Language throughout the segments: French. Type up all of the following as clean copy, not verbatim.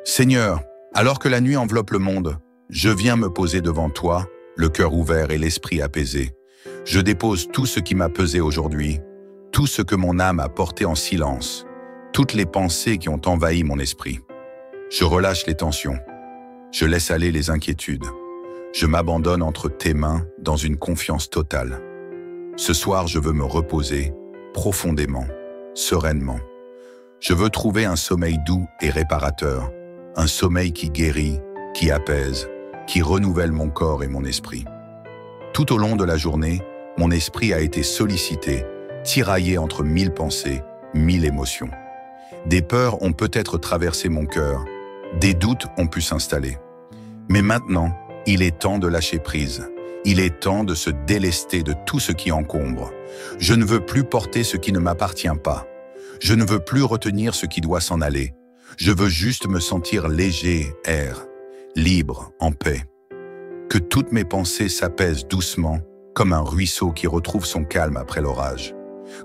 Seigneur, alors que la nuit enveloppe le monde, je viens me poser devant toi, le cœur ouvert et l'esprit apaisé. Je dépose tout ce qui m'a pesé aujourd'hui, tout ce que mon âme a porté en silence, toutes les pensées qui ont envahi mon esprit. Je relâche les tensions, je laisse aller les inquiétudes. Je m'abandonne entre tes mains dans une confiance totale. Ce soir, je veux me reposer profondément, sereinement. Je veux trouver un sommeil doux et réparateur, un sommeil qui guérit, qui apaise, qui renouvelle mon corps et mon esprit. Tout au long de la journée, mon esprit a été sollicité, tiraillé entre 1000 pensées, 1000 émotions. Des peurs ont peut-être traversé mon cœur, des doutes ont pu s'installer. Mais maintenant, il est temps de lâcher prise. Il est temps de se délester de tout ce qui encombre. Je ne veux plus porter ce qui ne m'appartient pas. Je ne veux plus retenir ce qui doit s'en aller. Je veux juste me sentir léger, air, libre, en paix. Que toutes mes pensées s'apaisent doucement, comme un ruisseau qui retrouve son calme après l'orage.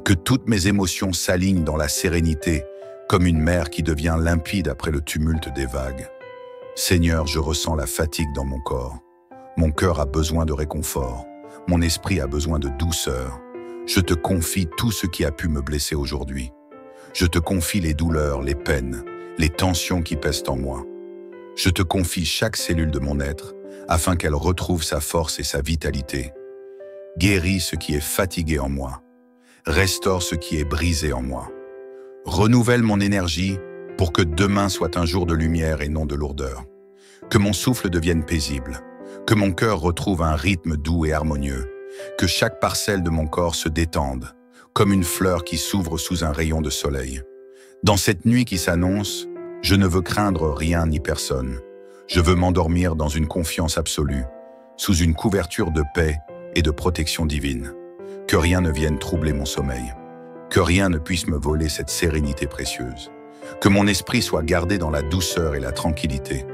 Que toutes mes émotions s'alignent dans la sérénité, comme une mer qui devient limpide après le tumulte des vagues. Seigneur, je ressens la fatigue dans mon corps. Mon cœur a besoin de réconfort. Mon esprit a besoin de douceur. Je te confie tout ce qui a pu me blesser aujourd'hui. Je te confie les douleurs, les peines, les tensions qui pèsent en moi. Je te confie chaque cellule de mon être, afin qu'elle retrouve sa force et sa vitalité. Guéris ce qui est fatigué en moi. Restaure ce qui est brisé en moi. Renouvelle mon énergie pour que demain soit un jour de lumière et non de lourdeur. Que mon souffle devienne paisible. Que mon cœur retrouve un rythme doux et harmonieux. Que chaque parcelle de mon corps se détende, comme une fleur qui s'ouvre sous un rayon de soleil. Dans cette nuit qui s'annonce, je ne veux craindre rien ni personne. Je veux m'endormir dans une confiance absolue, sous une couverture de paix et de protection divine. Que rien ne vienne troubler mon sommeil. Que rien ne puisse me voler cette sérénité précieuse. Que mon esprit soit gardé dans la douceur et la tranquillité.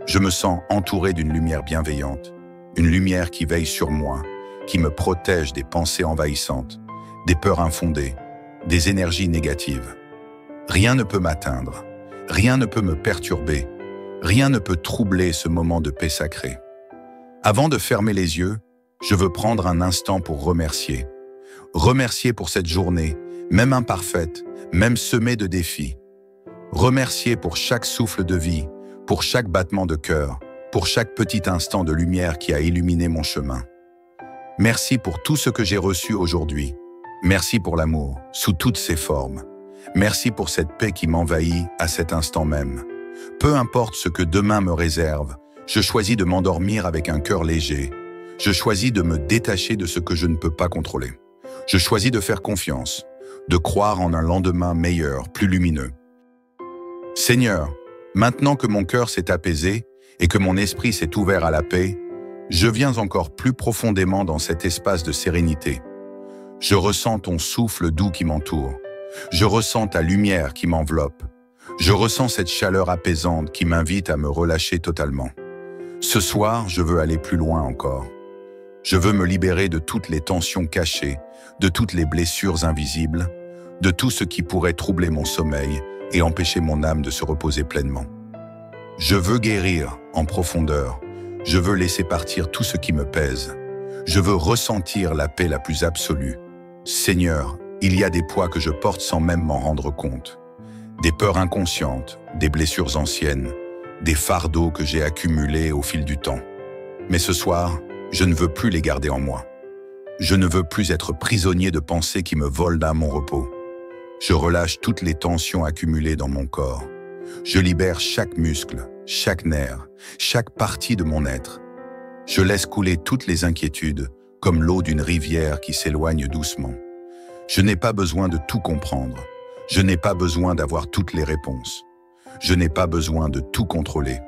Je me sens entouré d'une lumière bienveillante, une lumière qui veille sur moi, qui me protège des pensées envahissantes, des peurs infondées, des énergies négatives. Rien ne peut m'atteindre, rien ne peut me perturber, rien ne peut troubler ce moment de paix sacrée. Avant de fermer les yeux, je veux prendre un instant pour remercier. Remercier pour cette journée, même imparfaite, même semée de défis. Remercier pour chaque souffle de vie, pour chaque battement de cœur, pour chaque petit instant de lumière qui a illuminé mon chemin. Merci pour tout ce que j'ai reçu aujourd'hui. Merci pour l'amour, sous toutes ses formes. Merci pour cette paix qui m'envahit à cet instant même. Peu importe ce que demain me réserve, je choisis de m'endormir avec un cœur léger. Je choisis de me détacher de ce que je ne peux pas contrôler. Je choisis de faire confiance, de croire en un lendemain meilleur, plus lumineux. Seigneur, maintenant que mon cœur s'est apaisé et que mon esprit s'est ouvert à la paix, je viens encore plus profondément dans cet espace de sérénité. Je ressens ton souffle doux qui m'entoure. Je ressens ta lumière qui m'enveloppe. Je ressens cette chaleur apaisante qui m'invite à me relâcher totalement. Ce soir, je veux aller plus loin encore. Je veux me libérer de toutes les tensions cachées, de toutes les blessures invisibles, de tout ce qui pourrait troubler mon sommeil et empêcher mon âme de se reposer pleinement. Je veux guérir en profondeur. Je veux laisser partir tout ce qui me pèse. Je veux ressentir la paix la plus absolue. Seigneur, il y a des poids que je porte sans même m'en rendre compte. Des peurs inconscientes, des blessures anciennes, des fardeaux que j'ai accumulés au fil du temps. Mais ce soir, je ne veux plus les garder en moi. Je ne veux plus être prisonnier de pensées qui me volent à mon repos. Je relâche toutes les tensions accumulées dans mon corps. Je libère chaque muscle, chaque nerf, chaque partie de mon être. Je laisse couler toutes les inquiétudes, comme l'eau d'une rivière qui s'éloigne doucement. Je n'ai pas besoin de tout comprendre. Je n'ai pas besoin d'avoir toutes les réponses. Je n'ai pas besoin de tout contrôler.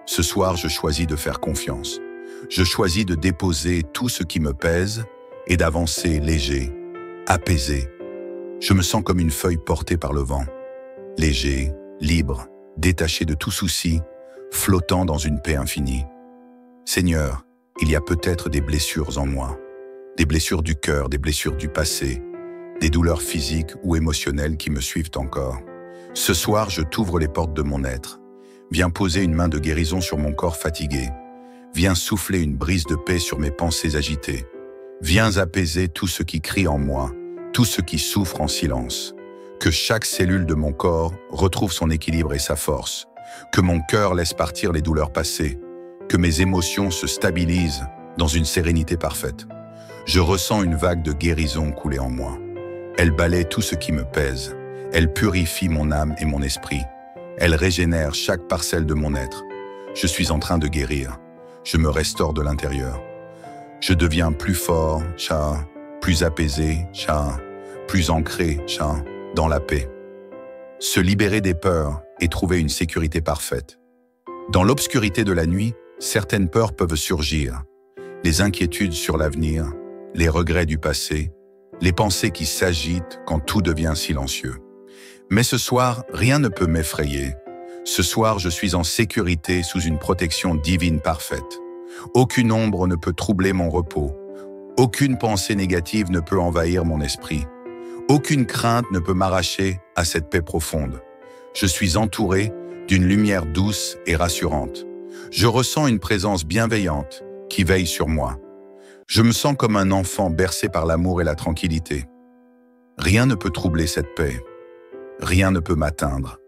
Ce soir, je choisis de faire confiance. Je choisis de déposer tout ce qui me pèse et d'avancer léger, apaisé. Je me sens comme une feuille portée par le vent, léger, libre, détaché de tout souci, flottant dans une paix infinie. Seigneur, il y a peut-être des blessures en moi, des blessures du cœur, des blessures du passé, des douleurs physiques ou émotionnelles qui me suivent encore. Ce soir, je t'ouvre les portes de mon être Viens poser une main de guérison sur mon corps fatigué. Viens souffler une brise de paix sur mes pensées agitées. Viens apaiser tout ce qui crie en moi, tout ce qui souffre en silence. Que chaque cellule de mon corps retrouve son équilibre et sa force. Que mon cœur laisse partir les douleurs passées. Que mes émotions se stabilisent dans une sérénité parfaite. Je ressens une vague de guérison couler en moi. Elle balaie tout ce qui me pèse. Elle purifie mon âme et mon esprit. Elle régénère chaque parcelle de mon être. Je suis en train de guérir. Je me restaure de l'intérieur. Je deviens plus fort, plus apaisé, plus ancré, dans la paix. Se libérer des peurs et trouver une sécurité parfaite. Dans l'obscurité de la nuit, certaines peurs peuvent surgir. Les inquiétudes sur l'avenir, les regrets du passé, les pensées qui s'agitent quand tout devient silencieux. Mais ce soir, rien ne peut m'effrayer. Ce soir, je suis en sécurité sous une protection divine parfaite. Aucune ombre ne peut troubler mon repos. Aucune pensée négative ne peut envahir mon esprit. Aucune crainte ne peut m'arracher à cette paix profonde. Je suis entouré d'une lumière douce et rassurante. Je ressens une présence bienveillante qui veille sur moi. Je me sens comme un enfant bercé par l'amour et la tranquillité. Rien ne peut troubler cette paix. Rien ne peut m'atteindre.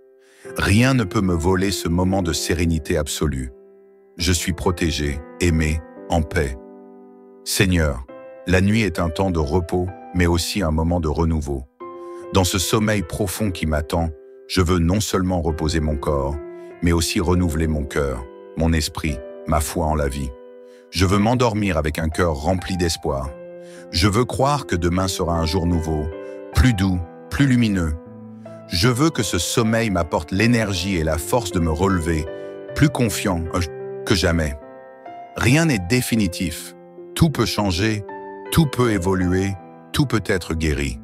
Rien ne peut me voler ce moment de sérénité absolue. Je suis protégé, aimé, en paix. Seigneur, la nuit est un temps de repos, mais aussi un moment de renouveau. Dans ce sommeil profond qui m'attend, je veux non seulement reposer mon corps, mais aussi renouveler mon cœur, mon esprit, ma foi en la vie. Je veux m'endormir avec un cœur rempli d'espoir. Je veux croire que demain sera un jour nouveau, plus doux, plus lumineux. Je veux que ce sommeil m'apporte l'énergie et la force de me relever, plus confiant que jamais. Rien n'est définitif. Tout peut changer, tout peut évoluer, tout peut être guéri.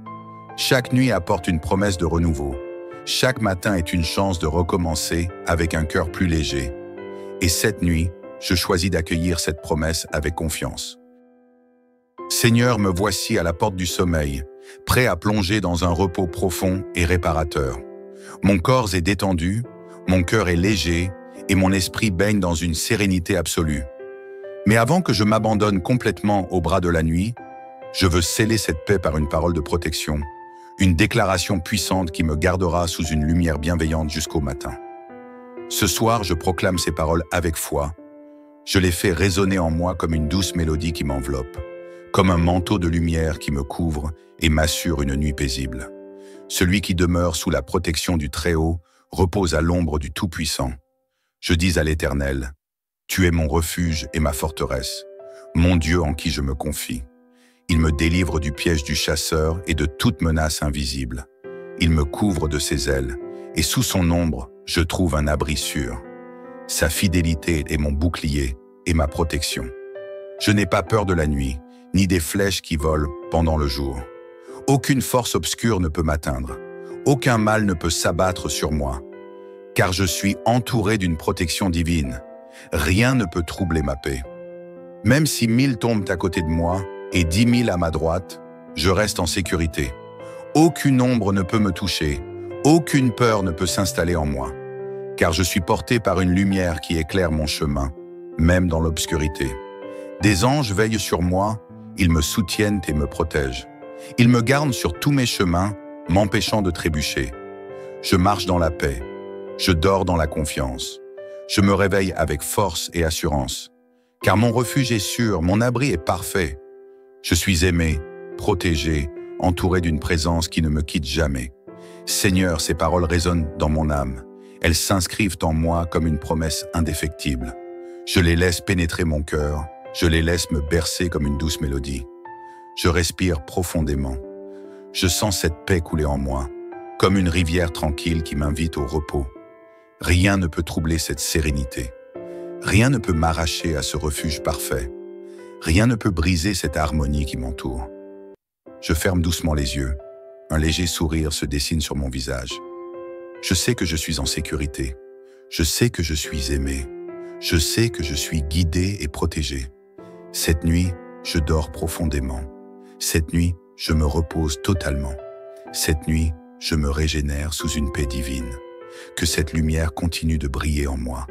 Chaque nuit apporte une promesse de renouveau. Chaque matin est une chance de recommencer avec un cœur plus léger. Et cette nuit, je choisis d'accueillir cette promesse avec confiance. Seigneur, me voici à la porte du sommeil, prêt à plonger dans un repos profond et réparateur. Mon corps est détendu, mon cœur est léger et mon esprit baigne dans une sérénité absolue. Mais avant que je m'abandonne complètement aux bras de la nuit, je veux sceller cette paix par une parole de protection, une déclaration puissante qui me gardera sous une lumière bienveillante jusqu'au matin. Ce soir, je proclame ces paroles avec foi. Je les fais résonner en moi comme une douce mélodie qui m'enveloppe, comme un manteau de lumière qui me couvre et m'assure une nuit paisible. Celui qui demeure sous la protection du Très-Haut repose à l'ombre du Tout-Puissant. Je dis à l'Éternel, « Tu es mon refuge et ma forteresse, mon Dieu en qui je me confie. Il me délivre du piège du chasseur et de toute menace invisible. Il me couvre de ses ailes, et sous son ombre, je trouve un abri sûr. Sa fidélité est mon bouclier et ma protection. Je n'ai pas peur de la nuit, ni des flèches qui volent pendant le jour. Aucune force obscure ne peut m'atteindre. Aucun mal ne peut s'abattre sur moi. Car je suis entouré d'une protection divine. Rien ne peut troubler ma paix. Même si 1000 tombent à côté de moi et 10 000 à ma droite, je reste en sécurité. Aucune ombre ne peut me toucher. Aucune peur ne peut s'installer en moi. Car je suis porté par une lumière qui éclaire mon chemin, même dans l'obscurité. Des anges veillent sur moi, ils me soutiennent et me protègent. Ils me gardent sur tous mes chemins, m'empêchant de trébucher. Je marche dans la paix. Je dors dans la confiance. Je me réveille avec force et assurance. Car mon refuge est sûr, mon abri est parfait. Je suis aimé, protégé, entouré d'une présence qui ne me quitte jamais. Seigneur, ces paroles résonnent dans mon âme. Elles s'inscrivent en moi comme une promesse indéfectible. Je les laisse pénétrer mon cœur. Je les laisse me bercer comme une douce mélodie. Je respire profondément. Je sens cette paix couler en moi, comme une rivière tranquille qui m'invite au repos. Rien ne peut troubler cette sérénité. Rien ne peut m'arracher à ce refuge parfait. Rien ne peut briser cette harmonie qui m'entoure. Je ferme doucement les yeux. Un léger sourire se dessine sur mon visage. Je sais que je suis en sécurité. Je sais que je suis aimé. Je sais que je suis guidé et protégé. Cette nuit, je dors profondément. Cette nuit, je me repose totalement. Cette nuit, je me régénère sous une paix divine. que cette lumière continue de briller en moi,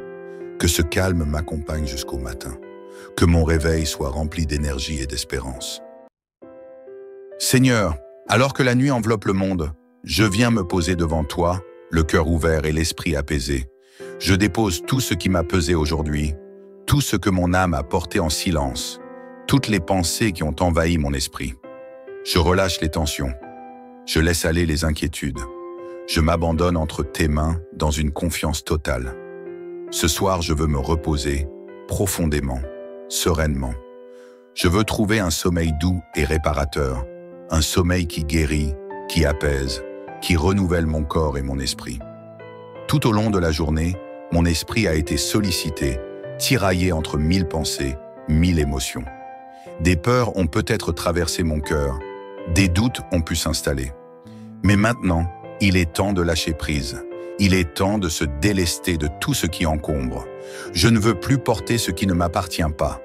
que ce calme m'accompagne jusqu'au matin, que mon réveil soit rempli d'énergie et d'espérance. Seigneur, alors que la nuit enveloppe le monde, je viens me poser devant toi, le cœur ouvert et l'esprit apaisé. Je dépose tout ce qui m'a pesé aujourd'hui, tout ce que mon âme a porté en silence, toutes les pensées qui ont envahi mon esprit. Je relâche les tensions, je laisse aller les inquiétudes. Je m'abandonne entre tes mains dans une confiance totale. Ce soir, je veux me reposer profondément, sereinement. Je veux trouver un sommeil doux et réparateur, un sommeil qui guérit, qui apaise, qui renouvelle mon corps et mon esprit. Tout au long de la journée, mon esprit a été sollicité, tiraillé entre 1000 pensées, 1000 émotions. Des peurs ont peut-être traversé mon cœur, des doutes ont pu s'installer. Mais maintenant, il est temps de lâcher prise. Il est temps de se délester de tout ce qui encombre. Je ne veux plus porter ce qui ne m'appartient pas.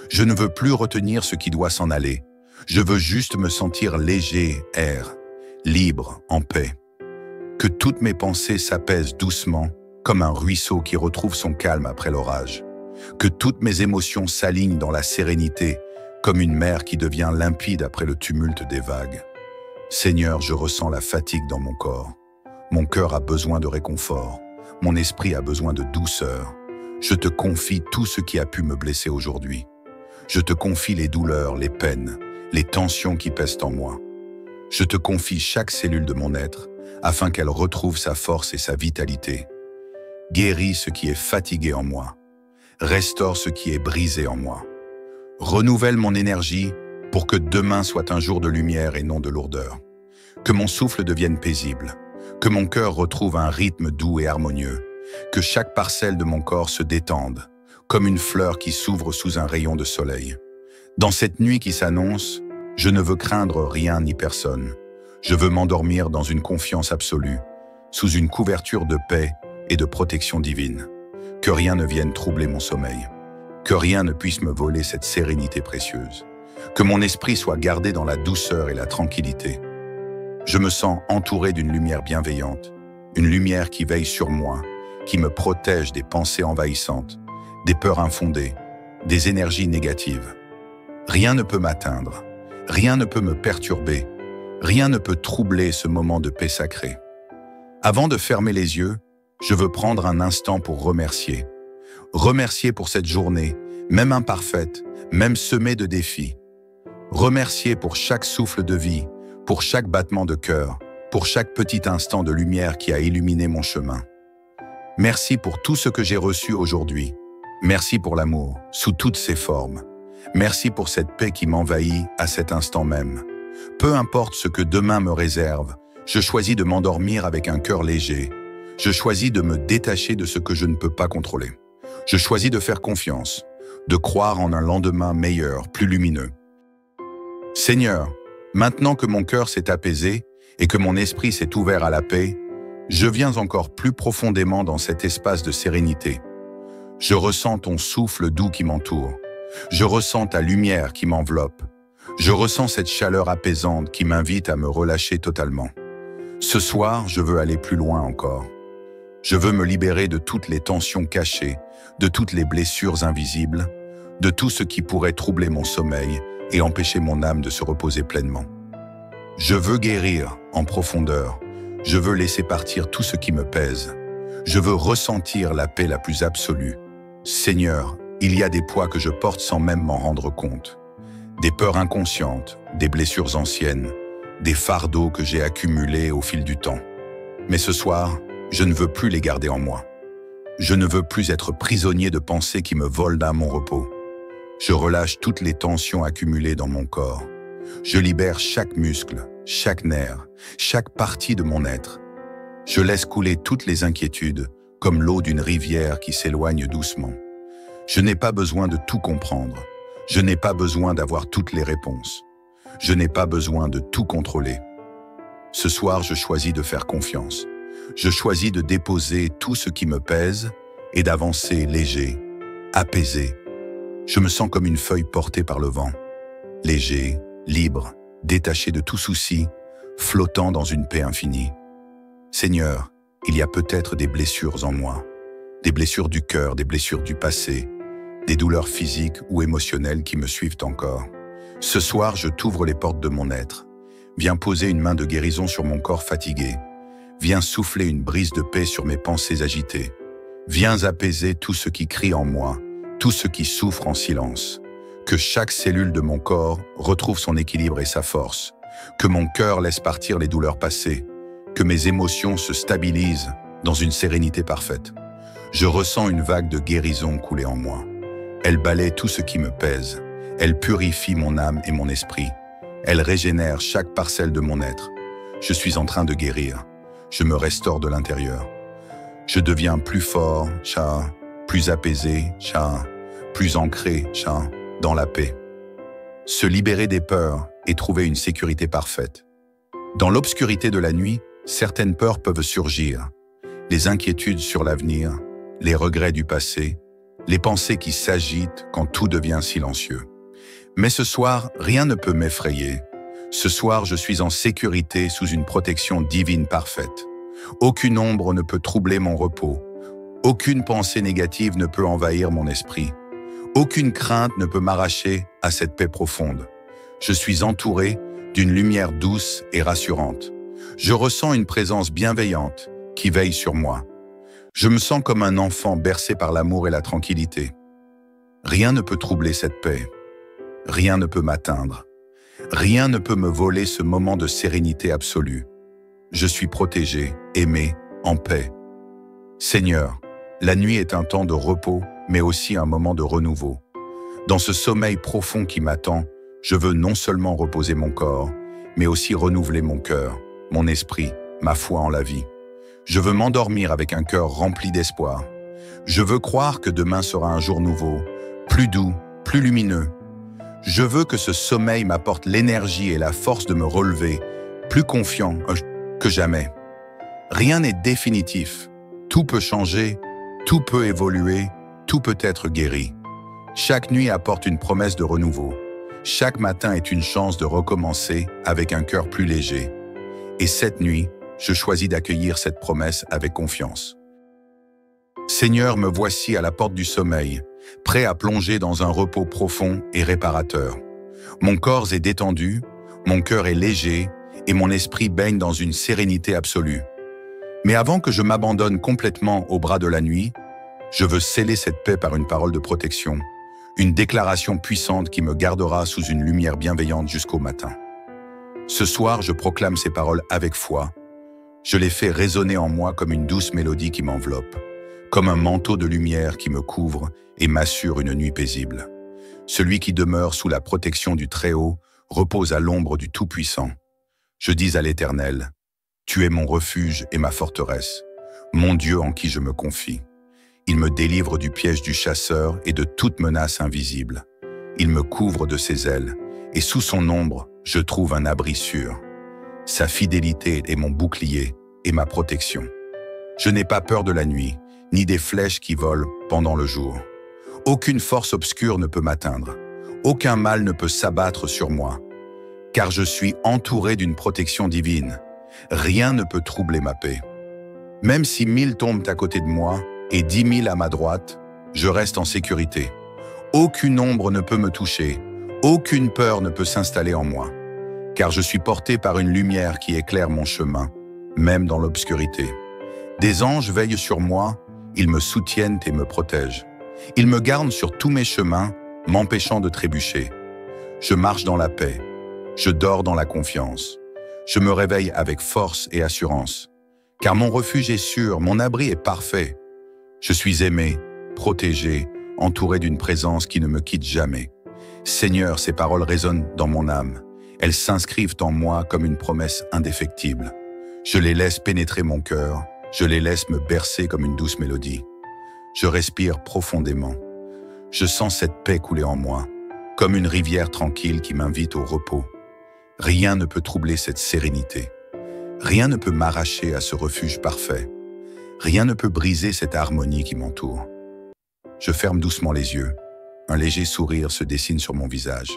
Je ne veux plus retenir ce qui doit s'en aller. Je veux juste me sentir léger, air, libre, en paix. Que toutes mes pensées s'apaisent doucement, comme un ruisseau qui retrouve son calme après l'orage. Que toutes mes émotions s'alignent dans la sérénité, comme une mer qui devient limpide après le tumulte des vagues. Seigneur, je ressens la fatigue dans mon corps. Mon cœur a besoin de réconfort. Mon esprit a besoin de douceur. Je te confie tout ce qui a pu me blesser aujourd'hui. Je te confie les douleurs, les peines, les tensions qui pèsent en moi. Je te confie chaque cellule de mon être, afin qu'elle retrouve sa force et sa vitalité. Guéris ce qui est fatigué en moi. Restaure ce qui est brisé en moi. Renouvelle mon énergie pour que demain soit un jour de lumière et non de lourdeur. Que mon souffle devienne paisible, que mon cœur retrouve un rythme doux et harmonieux, que chaque parcelle de mon corps se détende, comme une fleur qui s'ouvre sous un rayon de soleil. Dans cette nuit qui s'annonce, je ne veux craindre rien ni personne. Je veux m'endormir dans une confiance absolue, sous une couverture de paix et de protection divine. Que rien ne vienne troubler mon sommeil, que rien ne puisse me voler cette sérénité précieuse. Que mon esprit soit gardé dans la douceur et la tranquillité. Je me sens entouré d'une lumière bienveillante, une lumière qui veille sur moi, qui me protège des pensées envahissantes, des peurs infondées, des énergies négatives. Rien ne peut m'atteindre, rien ne peut me perturber, rien ne peut troubler ce moment de paix sacrée. Avant de fermer les yeux, je veux prendre un instant pour remercier. Remercier pour cette journée, même imparfaite, même semée de défis. Remercier pour chaque souffle de vie, pour chaque battement de cœur, pour chaque petit instant de lumière qui a illuminé mon chemin. Merci pour tout ce que j'ai reçu aujourd'hui. Merci pour l'amour, sous toutes ses formes. Merci pour cette paix qui m'envahit à cet instant même. Peu importe ce que demain me réserve, je choisis de m'endormir avec un cœur léger. Je choisis de me détacher de ce que je ne peux pas contrôler. Je choisis de faire confiance, de croire en un lendemain meilleur, plus lumineux. Seigneur, maintenant que mon cœur s'est apaisé et que mon esprit s'est ouvert à la paix, je viens encore plus profondément dans cet espace de sérénité. Je ressens ton souffle doux qui m'entoure. Je ressens ta lumière qui m'enveloppe. Je ressens cette chaleur apaisante qui m'invite à me relâcher totalement. Ce soir, je veux aller plus loin encore. Je veux me libérer de toutes les tensions cachées, de toutes les blessures invisibles, de tout ce qui pourrait troubler mon sommeil et empêcher mon âme de se reposer pleinement. Je veux guérir en profondeur. Je veux laisser partir tout ce qui me pèse. Je veux ressentir la paix la plus absolue. Seigneur, il y a des poids que je porte sans même m'en rendre compte. Des peurs inconscientes, des blessures anciennes, des fardeaux que j'ai accumulés au fil du temps. Mais ce soir, je ne veux plus les garder en moi. Je ne veux plus être prisonnier de pensées qui me volent à mon repos. Je relâche toutes les tensions accumulées dans mon corps. Je libère chaque muscle, chaque nerf, chaque partie de mon être. Je laisse couler toutes les inquiétudes, comme l'eau d'une rivière qui s'éloigne doucement. Je n'ai pas besoin de tout comprendre. Je n'ai pas besoin d'avoir toutes les réponses. Je n'ai pas besoin de tout contrôler. Ce soir, je choisis de faire confiance. Je choisis de déposer tout ce qui me pèse et d'avancer léger, apaisé. Je me sens comme une feuille portée par le vent, léger, libre, détaché de tout souci, flottant dans une paix infinie. Seigneur, il y a peut-être des blessures en moi, des blessures du cœur, des blessures du passé, des douleurs physiques ou émotionnelles qui me suivent encore. Ce soir, je t'ouvre les portes de mon être. Viens poser une main de guérison sur mon corps fatigué. Viens souffler une brise de paix sur mes pensées agitées. Viens apaiser tout ce qui crie en moi, tout ce qui souffre en silence. Que chaque cellule de mon corps retrouve son équilibre et sa force. Que mon cœur laisse partir les douleurs passées. Que mes émotions se stabilisent dans une sérénité parfaite. Je ressens une vague de guérison couler en moi. Elle balaie tout ce qui me pèse. Elle purifie mon âme et mon esprit. Elle régénère chaque parcelle de mon être. Je suis en train de guérir. Je me restaure de l'intérieur. Je deviens plus fort, plus apaisé, plus ancré, dans la paix. Se libérer des peurs et trouver une sécurité parfaite. Dans l'obscurité de la nuit, certaines peurs peuvent surgir. Les inquiétudes sur l'avenir, les regrets du passé, les pensées qui s'agitent quand tout devient silencieux. Mais ce soir, rien ne peut m'effrayer. Ce soir, je suis en sécurité sous une protection divine parfaite. Aucune ombre ne peut troubler mon repos. Aucune pensée négative ne peut envahir mon esprit. Aucune crainte ne peut m'arracher à cette paix profonde. Je suis entouré d'une lumière douce et rassurante. Je ressens une présence bienveillante qui veille sur moi. Je me sens comme un enfant bercé par l'amour et la tranquillité. Rien ne peut troubler cette paix. Rien ne peut m'atteindre. Rien ne peut me voler ce moment de sérénité absolue. Je suis protégé, aimé, en paix. Seigneur, la nuit est un temps de repos, mais aussi un moment de renouveau. Dans ce sommeil profond qui m'attend, je veux non seulement reposer mon corps, mais aussi renouveler mon cœur, mon esprit, ma foi en la vie. Je veux m'endormir avec un cœur rempli d'espoir. Je veux croire que demain sera un jour nouveau, plus doux, plus lumineux. Je veux que ce sommeil m'apporte l'énergie et la force de me relever, plus confiant que jamais. Rien n'est définitif. Tout peut changer, tout peut évoluer, tout peut être guéri. Chaque nuit apporte une promesse de renouveau. Chaque matin est une chance de recommencer avec un cœur plus léger. Et cette nuit, je choisis d'accueillir cette promesse avec confiance. Seigneur, me voici à la porte du sommeil, prêt à plonger dans un repos profond et réparateur. Mon corps est détendu, mon cœur est léger et mon esprit baigne dans une sérénité absolue. Mais avant que je m'abandonne complètement aux bras de la nuit, je veux sceller cette paix par une parole de protection, une déclaration puissante qui me gardera sous une lumière bienveillante jusqu'au matin. Ce soir, je proclame ces paroles avec foi. Je les fais résonner en moi comme une douce mélodie qui m'enveloppe, comme un manteau de lumière qui me couvre et m'assure une nuit paisible. Celui qui demeure sous la protection du Très-Haut repose à l'ombre du Tout-Puissant. Je dis à l'Éternel, « Tu es mon refuge et ma forteresse, mon Dieu en qui je me confie. Il me délivre du piège du chasseur et de toute menace invisible. Il me couvre de ses ailes, et sous son ombre, je trouve un abri sûr. Sa fidélité est mon bouclier et ma protection. Je n'ai pas peur de la nuit, ni des flèches qui volent pendant le jour. Aucune force obscure ne peut m'atteindre. Aucun mal ne peut s'abattre sur moi. Car je suis entouré d'une protection divine. Rien ne peut troubler ma paix. Même si 1000 tombent à côté de moi et 10 000 à ma droite, je reste en sécurité. Aucune ombre ne peut me toucher. Aucune peur ne peut s'installer en moi. Car je suis porté par une lumière qui éclaire mon chemin, même dans l'obscurité. Des anges veillent sur moi, ils me soutiennent et me protègent. Ils me gardent sur tous mes chemins, m'empêchant de trébucher. Je marche dans la paix, je dors dans la confiance. Je me réveille avec force et assurance. Car mon refuge est sûr, mon abri est parfait. Je suis aimé, protégé, entouré d'une présence qui ne me quitte jamais. Seigneur, ces paroles résonnent dans mon âme. Elles s'inscrivent en moi comme une promesse indéfectible. Je les laisse pénétrer mon cœur, je les laisse me bercer comme une douce mélodie. Je respire profondément. Je sens cette paix couler en moi, comme une rivière tranquille qui m'invite au repos. Rien ne peut troubler cette sérénité. Rien ne peut m'arracher à ce refuge parfait. Rien ne peut briser cette harmonie qui m'entoure. Je ferme doucement les yeux. Un léger sourire se dessine sur mon visage.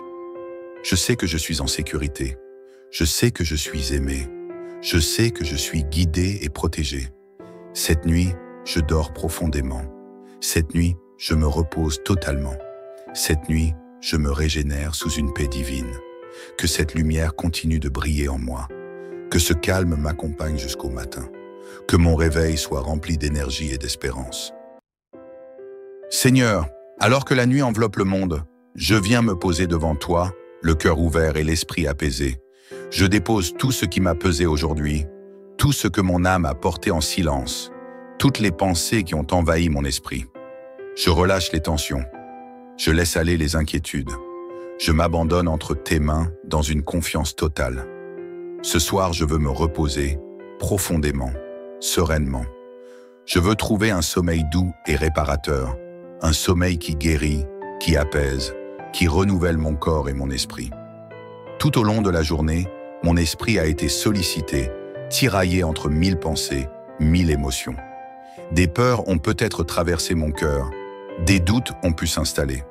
Je sais que je suis en sécurité. Je sais que je suis aimé. Je sais que je suis guidé et protégé. Cette nuit, je dors profondément. Cette nuit, je me repose totalement. Cette nuit, je me régénère sous une paix divine. Que cette lumière continue de briller en moi. Que ce calme m'accompagne jusqu'au matin. Que mon réveil soit rempli d'énergie et d'espérance. Seigneur, alors que la nuit enveloppe le monde, je viens me poser devant toi, le cœur ouvert et l'esprit apaisé. Je dépose tout ce qui m'a pesé aujourd'hui, tout ce que mon âme a porté en silence, toutes les pensées qui ont envahi mon esprit. Je relâche les tensions. Je laisse aller les inquiétudes. Je m'abandonne entre tes mains dans une confiance totale. Ce soir, je veux me reposer profondément, sereinement. Je veux trouver un sommeil doux et réparateur, un sommeil qui guérit, qui apaise, qui renouvelle mon corps et mon esprit. Tout au long de la journée, mon esprit a été sollicité, tiraillé entre 1000 pensées, 1000 émotions. Des peurs ont peut-être traversé mon cœur, des doutes ont pu s'installer.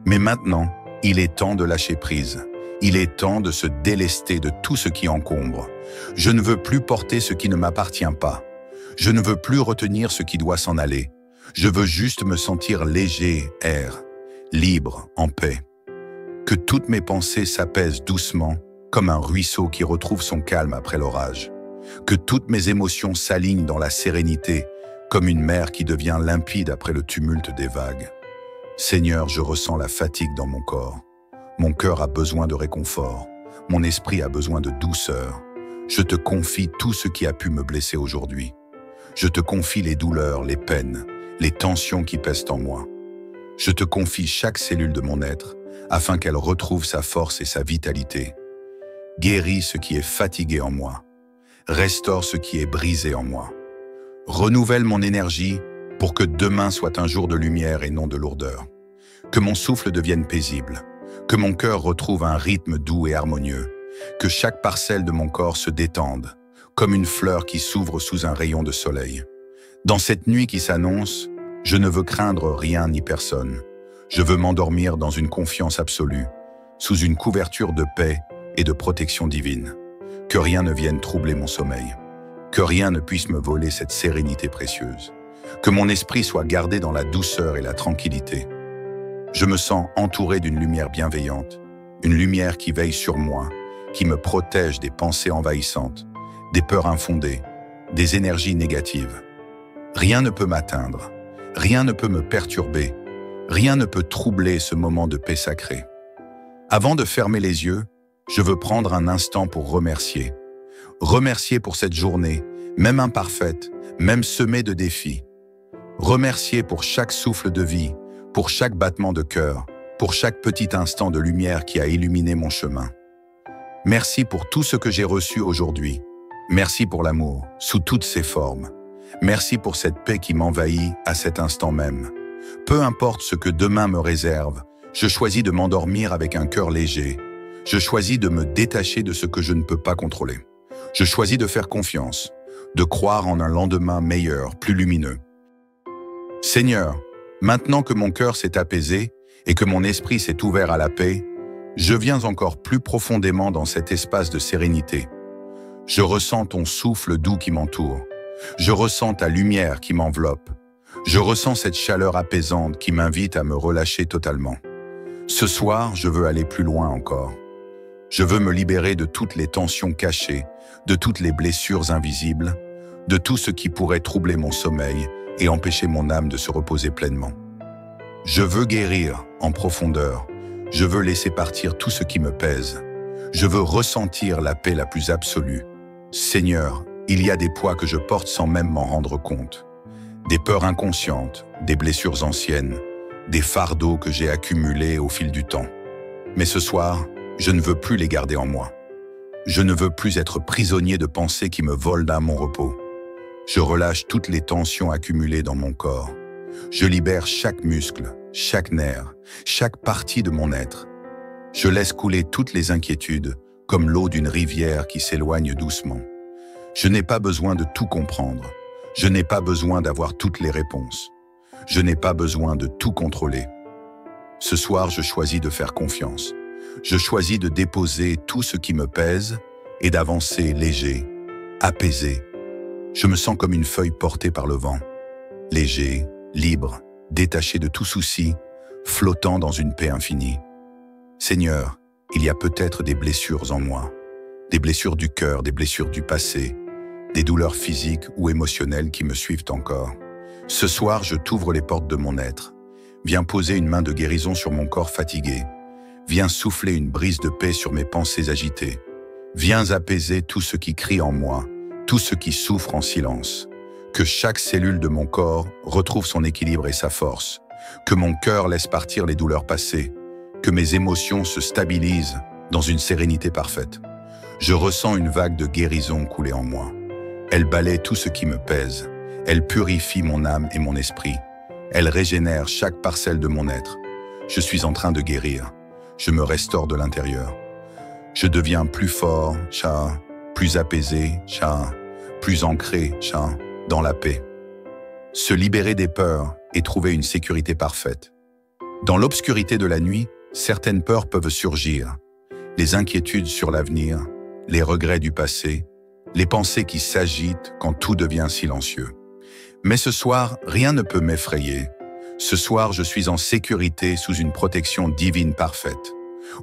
Mais maintenant, il est temps de lâcher prise. Il est temps de se délester de tout ce qui encombre. Je ne veux plus porter ce qui ne m'appartient pas. Je ne veux plus retenir ce qui doit s'en aller. Je veux juste me sentir léger, air, libre, en paix. Que toutes mes pensées s'apaisent doucement, comme un ruisseau qui retrouve son calme après l'orage. Que toutes mes émotions s'alignent dans la sérénité, comme une mer qui devient limpide après le tumulte des vagues. Seigneur, je ressens la fatigue dans mon corps. Mon cœur a besoin de réconfort. Mon esprit a besoin de douceur. Je te confie tout ce qui a pu me blesser aujourd'hui. Je te confie les douleurs, les peines, les tensions qui pèsent en moi. Je te confie chaque cellule de mon être, afin qu'elle retrouve sa force et sa vitalité. Guéris ce qui est fatigué en moi. Restaure ce qui est brisé en moi. Renouvelle mon énergie pour que demain soit un jour de lumière et non de lourdeur. Que mon souffle devienne paisible. Que mon cœur retrouve un rythme doux et harmonieux. Que chaque parcelle de mon corps se détende, comme une fleur qui s'ouvre sous un rayon de soleil. Dans cette nuit qui s'annonce, je ne veux craindre rien ni personne. Je veux m'endormir dans une confiance absolue, sous une couverture de paix et de protection divine. Que rien ne vienne troubler mon sommeil. Que rien ne puisse me voler cette sérénité précieuse. Que mon esprit soit gardé dans la douceur et la tranquillité. Je me sens entouré d'une lumière bienveillante, une lumière qui veille sur moi, qui me protège des pensées envahissantes, des peurs infondées, des énergies négatives. Rien ne peut m'atteindre, rien ne peut me perturber, rien ne peut troubler ce moment de paix sacrée. Avant de fermer les yeux, je veux prendre un instant pour remercier. Remercier pour cette journée, même imparfaite, même semée de défis. Remercier pour chaque souffle de vie, pour chaque battement de cœur, pour chaque petit instant de lumière qui a illuminé mon chemin. Merci pour tout ce que j'ai reçu aujourd'hui. Merci pour l'amour, sous toutes ses formes. Merci pour cette paix qui m'envahit à cet instant même. Peu importe ce que demain me réserve, je choisis de m'endormir avec un cœur léger. Je choisis de me détacher de ce que je ne peux pas contrôler. Je choisis de faire confiance, de croire en un lendemain meilleur, plus lumineux. Seigneur, maintenant que mon cœur s'est apaisé et que mon esprit s'est ouvert à la paix, je viens encore plus profondément dans cet espace de sérénité. Je ressens ton souffle doux qui m'entoure. Je ressens ta lumière qui m'enveloppe. Je ressens cette chaleur apaisante qui m'invite à me relâcher totalement. Ce soir, je veux aller plus loin encore. Je veux me libérer de toutes les tensions cachées, de toutes les blessures invisibles, de tout ce qui pourrait troubler mon sommeil et empêcher mon âme de se reposer pleinement. Je veux guérir en profondeur. Je veux laisser partir tout ce qui me pèse. Je veux ressentir la paix la plus absolue. Seigneur, il y a des poids que je porte sans même m'en rendre compte. Des peurs inconscientes, des blessures anciennes, des fardeaux que j'ai accumulés au fil du temps. Mais ce soir, je ne veux plus les garder en moi. Je ne veux plus être prisonnier de pensées qui me volent à mon repos. Je relâche toutes les tensions accumulées dans mon corps. Je libère chaque muscle, chaque nerf, chaque partie de mon être. Je laisse couler toutes les inquiétudes, comme l'eau d'une rivière qui s'éloigne doucement. Je n'ai pas besoin de tout comprendre. Je n'ai pas besoin d'avoir toutes les réponses. Je n'ai pas besoin de tout contrôler. Ce soir, je choisis de faire confiance. Je choisis de déposer tout ce qui me pèse et d'avancer léger, apaisé. Je me sens comme une feuille portée par le vent, léger, libre, détaché de tout souci, flottant dans une paix infinie. Seigneur, il y a peut-être des blessures en moi, des blessures du cœur, des blessures du passé, des douleurs physiques ou émotionnelles qui me suivent encore. Ce soir, je t'ouvre les portes de mon être. Viens poser une main de guérison sur mon corps fatigué. Viens souffler une brise de paix sur mes pensées agitées. Viens apaiser tout ce qui crie en moi, tout ce qui souffre en silence. Que chaque cellule de mon corps retrouve son équilibre et sa force. Que mon cœur laisse partir les douleurs passées. Que mes émotions se stabilisent dans une sérénité parfaite. Je ressens une vague de guérison couler en moi. Elle balaie tout ce qui me pèse. Elle purifie mon âme et mon esprit. Elle régénère chaque parcelle de mon être. Je suis en train de guérir. Je me restaure de l'intérieur. Je deviens plus fort, plus apaisé, plus ancré, dans la paix. Se libérer des peurs et trouver une sécurité parfaite. Dans l'obscurité de la nuit, certaines peurs peuvent surgir. Les inquiétudes sur l'avenir, les regrets du passé, les pensées qui s'agitent quand tout devient silencieux. Mais ce soir, rien ne peut m'effrayer. Ce soir, je suis en sécurité sous une protection divine parfaite.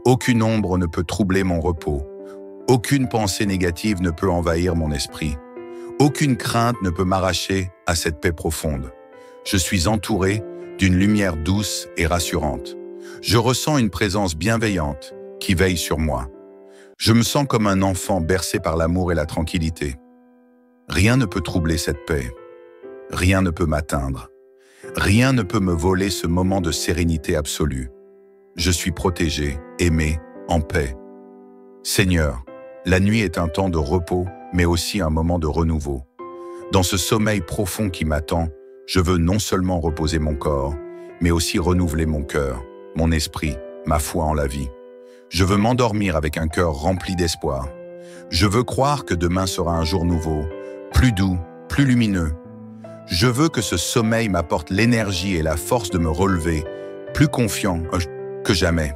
Aucune ombre ne peut troubler mon repos. Aucune pensée négative ne peut envahir mon esprit. Aucune crainte ne peut m'arracher à cette paix profonde. Je suis entouré d'une lumière douce et rassurante. Je ressens une présence bienveillante qui veille sur moi. Je me sens comme un enfant bercé par l'amour et la tranquillité. Rien ne peut troubler cette paix. Rien ne peut m'atteindre. Rien ne peut me voler ce moment de sérénité absolue. Je suis protégé, aimé, en paix. Seigneur, la nuit est un temps de repos, mais aussi un moment de renouveau. Dans ce sommeil profond qui m'attend, je veux non seulement reposer mon corps, mais aussi renouveler mon cœur, mon esprit, ma foi en la vie. Je veux m'endormir avec un cœur rempli d'espoir. Je veux croire que demain sera un jour nouveau, plus doux, plus lumineux. Je veux que ce sommeil m'apporte l'énergie et la force de me relever, plus confiant que jamais.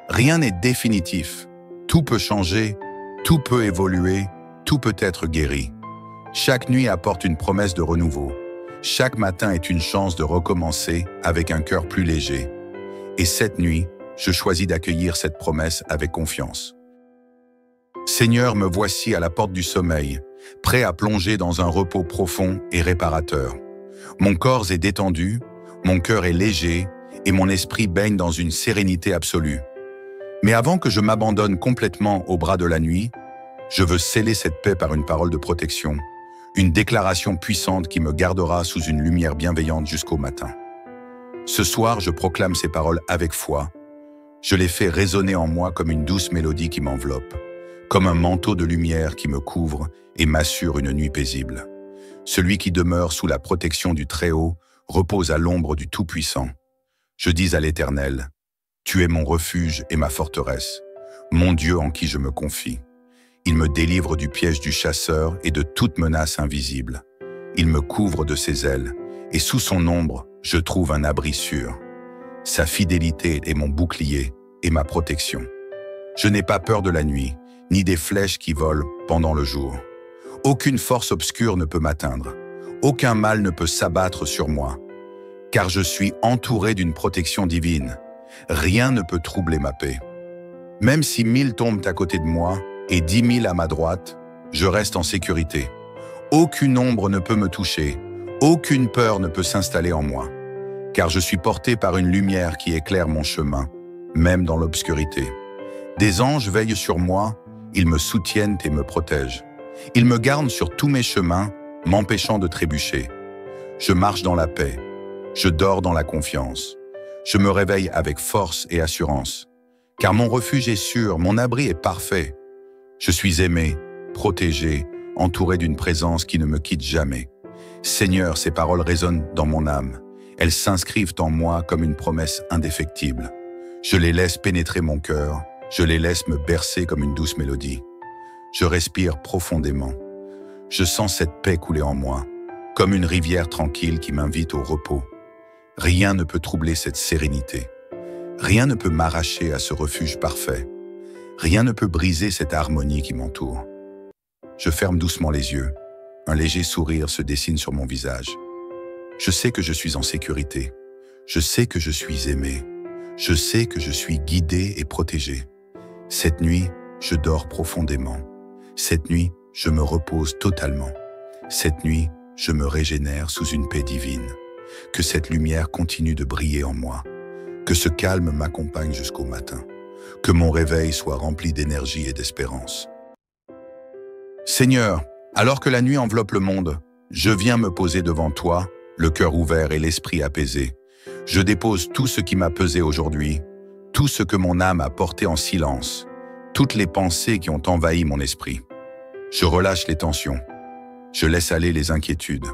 Rien n'est définitif. Tout peut changer, tout peut évoluer, tout peut être guéri. Chaque nuit apporte une promesse de renouveau. Chaque matin est une chance de recommencer avec un cœur plus léger. Et cette nuit, je choisis d'accueillir cette promesse avec confiance. Seigneur, me voici à la porte du sommeil, prêt à plonger dans un repos profond et réparateur. Mon corps est détendu, mon cœur est léger et mon esprit baigne dans une sérénité absolue. Mais avant que je m'abandonne complètement aux bras de la nuit, je veux sceller cette paix par une parole de protection, une déclaration puissante qui me gardera sous une lumière bienveillante jusqu'au matin. Ce soir, je proclame ces paroles avec foi. Je les fais résonner en moi comme une douce mélodie qui m'enveloppe, comme un manteau de lumière qui me couvre et m'assure une nuit paisible. Celui qui demeure sous la protection du Très-Haut repose à l'ombre du Tout-Puissant. Je dis à l'Éternel, « Tu es mon refuge et ma forteresse, mon Dieu en qui je me confie. Il me délivre du piège du chasseur et de toute menace invisible. Il me couvre de ses ailes, et sous son ombre, je trouve un abri sûr. Sa fidélité est mon bouclier et ma protection. Je n'ai pas peur de la nuit, ni des flèches qui volent pendant le jour. Aucune force obscure ne peut m'atteindre. Aucun mal ne peut s'abattre sur moi. Car je suis entouré d'une protection divine. Rien ne peut troubler ma paix. Même si 1000 tombent à côté de moi et 10 000 à ma droite, je reste en sécurité. Aucune ombre ne peut me toucher. Aucune peur ne peut s'installer en moi. Car je suis porté par une lumière qui éclaire mon chemin, même dans l'obscurité. Des anges veillent sur moi, ils me soutiennent et me protègent. Ils me gardent sur tous mes chemins, m'empêchant de trébucher. Je marche dans la paix, je dors dans la confiance. Je me réveille avec force et assurance. Car mon refuge est sûr, mon abri est parfait. Je suis aimé, protégé, entouré d'une présence qui ne me quitte jamais. Seigneur, ces paroles résonnent dans mon âme. Elles s'inscrivent en moi comme une promesse indéfectible. Je les laisse pénétrer mon cœur, je les laisse me bercer comme une douce mélodie. Je respire profondément. Je sens cette paix couler en moi, comme une rivière tranquille qui m'invite au repos. Rien ne peut troubler cette sérénité. Rien ne peut m'arracher à ce refuge parfait. Rien ne peut briser cette harmonie qui m'entoure. Je ferme doucement les yeux. un léger sourire se dessine sur mon visage. Je sais que je suis en sécurité. Je sais que je suis aimé. Je sais que je suis guidé et protégé. Cette nuit, je dors profondément. Cette nuit, je me repose totalement. Cette nuit, je me régénère sous une paix divine. Que cette lumière continue de briller en moi. Que ce calme m'accompagne jusqu'au matin. Que mon réveil soit rempli d'énergie et d'espérance. Seigneur, alors que la nuit enveloppe le monde, je viens me poser devant toi, le cœur ouvert et l'esprit apaisé. Je dépose tout ce qui m'a pesé aujourd'hui, tout ce que mon âme a porté en silence, toutes les pensées qui ont envahi mon esprit. Je relâche les tensions. Je laisse aller les inquiétudes.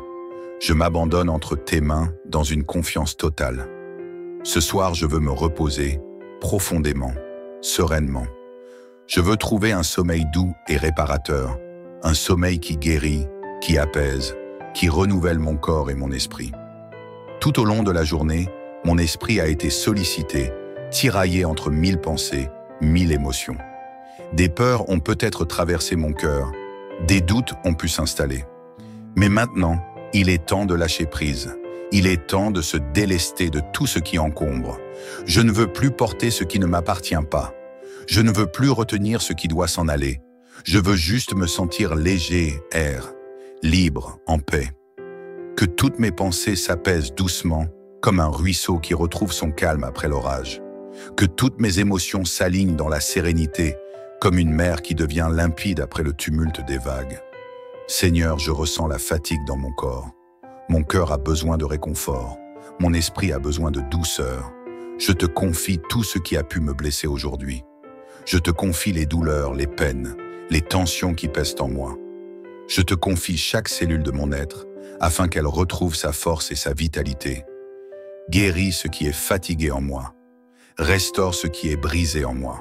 Je m'abandonne entre tes mains dans une confiance totale. Ce soir, je veux me reposer profondément, sereinement. Je veux trouver un sommeil doux et réparateur, un sommeil qui guérit, qui apaise, qui renouvelle mon corps et mon esprit. Tout au long de la journée, mon esprit a été sollicité, tiraillé entre 1000 pensées, 1000 émotions. Des peurs ont peut-être traversé mon cœur, des doutes ont pu s'installer. Mais maintenant, il est temps de lâcher prise. Il est temps de se délester de tout ce qui encombre. Je ne veux plus porter ce qui ne m'appartient pas. Je ne veux plus retenir ce qui doit s'en aller. Je veux juste me sentir léger, air, libre, en paix. Que toutes mes pensées s'apaisent doucement, comme un ruisseau qui retrouve son calme après l'orage. Que toutes mes émotions s'alignent dans la sérénité, comme une mer qui devient limpide après le tumulte des vagues. Seigneur, je ressens la fatigue dans mon corps. Mon cœur a besoin de réconfort. Mon esprit a besoin de douceur. Je te confie tout ce qui a pu me blesser aujourd'hui. Je te confie les douleurs, les peines, les tensions qui pèsent en moi. Je te confie chaque cellule de mon être, afin qu'elle retrouve sa force et sa vitalité. Guéris ce qui est fatigué en moi. Restaure ce qui est brisé en moi.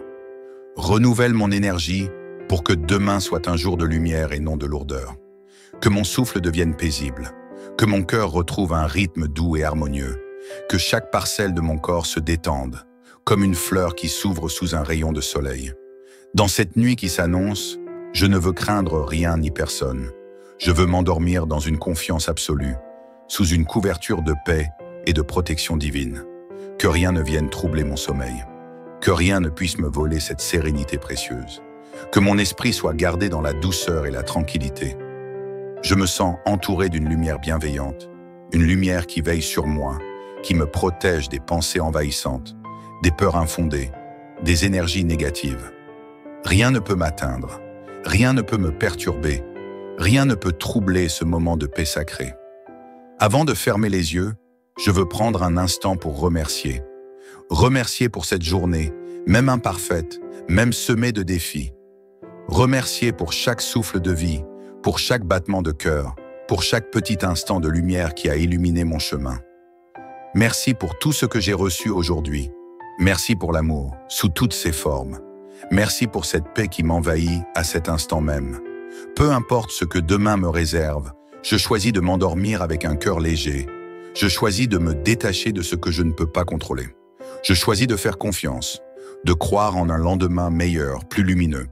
Renouvelle mon énergie pour que demain soit un jour de lumière et non de lourdeur. Que mon souffle devienne paisible. Que mon cœur retrouve un rythme doux et harmonieux. Que chaque parcelle de mon corps se détende, comme une fleur qui s'ouvre sous un rayon de soleil. Dans cette nuit qui s'annonce, je ne veux craindre rien ni personne. Je veux m'endormir dans une confiance absolue, sous une couverture de paix et de protection divine. Que rien ne vienne troubler mon sommeil. Que rien ne puisse me voler cette sérénité précieuse. Que mon esprit soit gardé dans la douceur et la tranquillité. Je me sens entouré d'une lumière bienveillante, une lumière qui veille sur moi, qui me protège des pensées envahissantes, des peurs infondées, des énergies négatives. Rien ne peut m'atteindre, rien ne peut me perturber, rien ne peut troubler ce moment de paix sacrée. Avant de fermer les yeux, je veux prendre un instant pour remercier. Remercier pour cette journée, même imparfaite, même semée de défis. Remercier pour chaque souffle de vie, pour chaque battement de cœur, pour chaque petit instant de lumière qui a illuminé mon chemin. Merci pour tout ce que j'ai reçu aujourd'hui. Merci pour l'amour, sous toutes ses formes. Merci pour cette paix qui m'envahit à cet instant même. Peu importe ce que demain me réserve, je choisis de m'endormir avec un cœur léger. Je choisis de me détacher de ce que je ne peux pas contrôler. Je choisis de faire confiance, de croire en un lendemain meilleur, plus lumineux.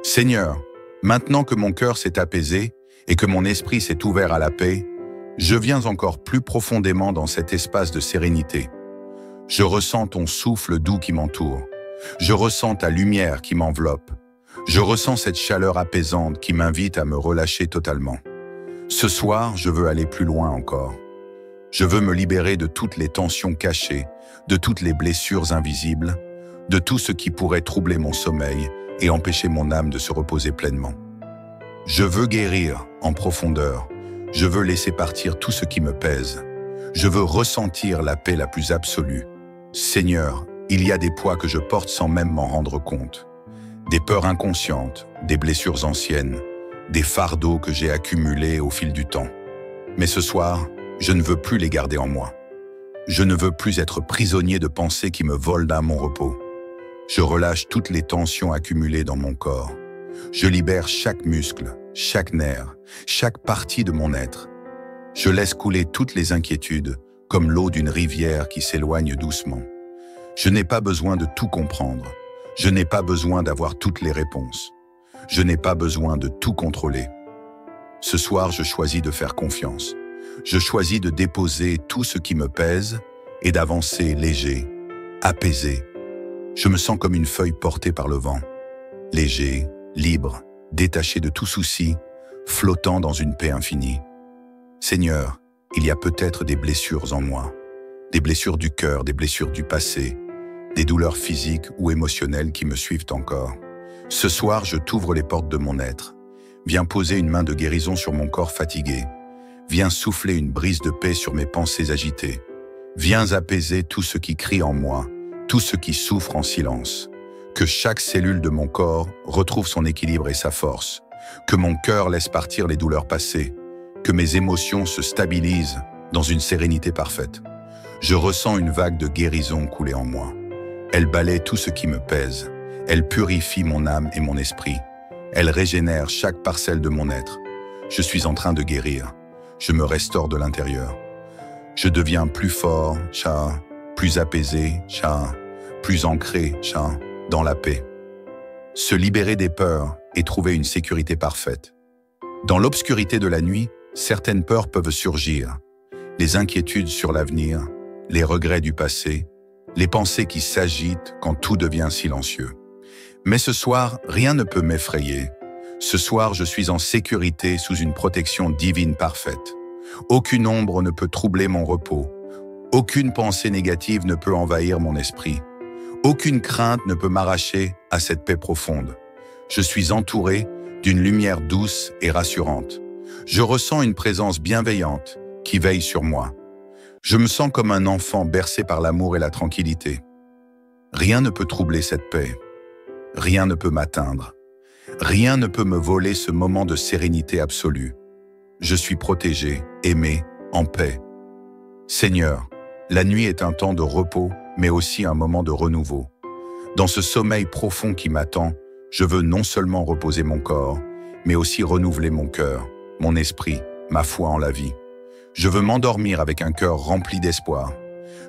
Seigneur, maintenant que mon cœur s'est apaisé et que mon esprit s'est ouvert à la paix, je viens encore plus profondément dans cet espace de sérénité. Je ressens ton souffle doux qui m'entoure. Je ressens ta lumière qui m'enveloppe. Je ressens cette chaleur apaisante qui m'invite à me relâcher totalement. Ce soir, je veux aller plus loin encore. Je veux me libérer de toutes les tensions cachées, de toutes les blessures invisibles, de tout ce qui pourrait troubler mon sommeil et empêcher mon âme de se reposer pleinement. Je veux guérir en profondeur. Je veux laisser partir tout ce qui me pèse. Je veux ressentir la paix la plus absolue. Seigneur, il y a des poids que je porte sans même m'en rendre compte. Des peurs inconscientes, des blessures anciennes, des fardeaux que j'ai accumulés au fil du temps. Mais ce soir, je ne veux plus les garder en moi. Je ne veux plus être prisonnier de pensées qui me volent à mon repos. Je relâche toutes les tensions accumulées dans mon corps. Je libère chaque muscle, chaque nerf, chaque partie de mon être. Je laisse couler toutes les inquiétudes, comme l'eau d'une rivière qui s'éloigne doucement. Je n'ai pas besoin de tout comprendre. Je n'ai pas besoin d'avoir toutes les réponses. Je n'ai pas besoin de tout contrôler. Ce soir, je choisis de faire confiance. Je choisis de déposer tout ce qui me pèse et d'avancer léger, apaisé. Je me sens comme une feuille portée par le vent, léger, libre, détaché de tout souci, flottant dans une paix infinie. Seigneur, il y a peut-être des blessures en moi, des blessures du cœur, des blessures du passé, des douleurs physiques ou émotionnelles qui me suivent encore. Ce soir, je t'ouvre les portes de mon être. Viens poser une main de guérison sur mon corps fatigué. Viens souffler une brise de paix sur mes pensées agitées. Viens apaiser tout ce qui crie en moi, tout ce qui souffre en silence. Que chaque cellule de mon corps retrouve son équilibre et sa force. Que mon cœur laisse partir les douleurs passées. Que mes émotions se stabilisent dans une sérénité parfaite. Je ressens une vague de guérison couler en moi. Elle balaie tout ce qui me pèse. Elle purifie mon âme et mon esprit. Elle régénère chaque parcelle de mon être. Je suis en train de guérir. Je me restaure de l'intérieur. Je deviens plus fort, plus apaisé, plus ancré, dans la paix. Se libérer des peurs et trouver une sécurité parfaite. Dans l'obscurité de la nuit, certaines peurs peuvent surgir. Les inquiétudes sur l'avenir, les regrets du passé, les pensées qui s'agitent quand tout devient silencieux. Mais ce soir, rien ne peut m'effrayer. Ce soir, je suis en sécurité sous une protection divine parfaite. Aucune ombre ne peut troubler mon repos. Aucune pensée négative ne peut envahir mon esprit. Aucune crainte ne peut m'arracher à cette paix profonde. Je suis entouré d'une lumière douce et rassurante. Je ressens une présence bienveillante qui veille sur moi. Je me sens comme un enfant bercé par l'amour et la tranquillité. Rien ne peut troubler cette paix. Rien ne peut m'atteindre. Rien ne peut me voler ce moment de sérénité absolue. Je suis protégé, aimé, en paix. Seigneur, la nuit est un temps de repos, mais aussi un moment de renouveau. Dans ce sommeil profond qui m'attend, je veux non seulement reposer mon corps, mais aussi renouveler mon cœur, mon esprit, ma foi en la vie. Je veux m'endormir avec un cœur rempli d'espoir.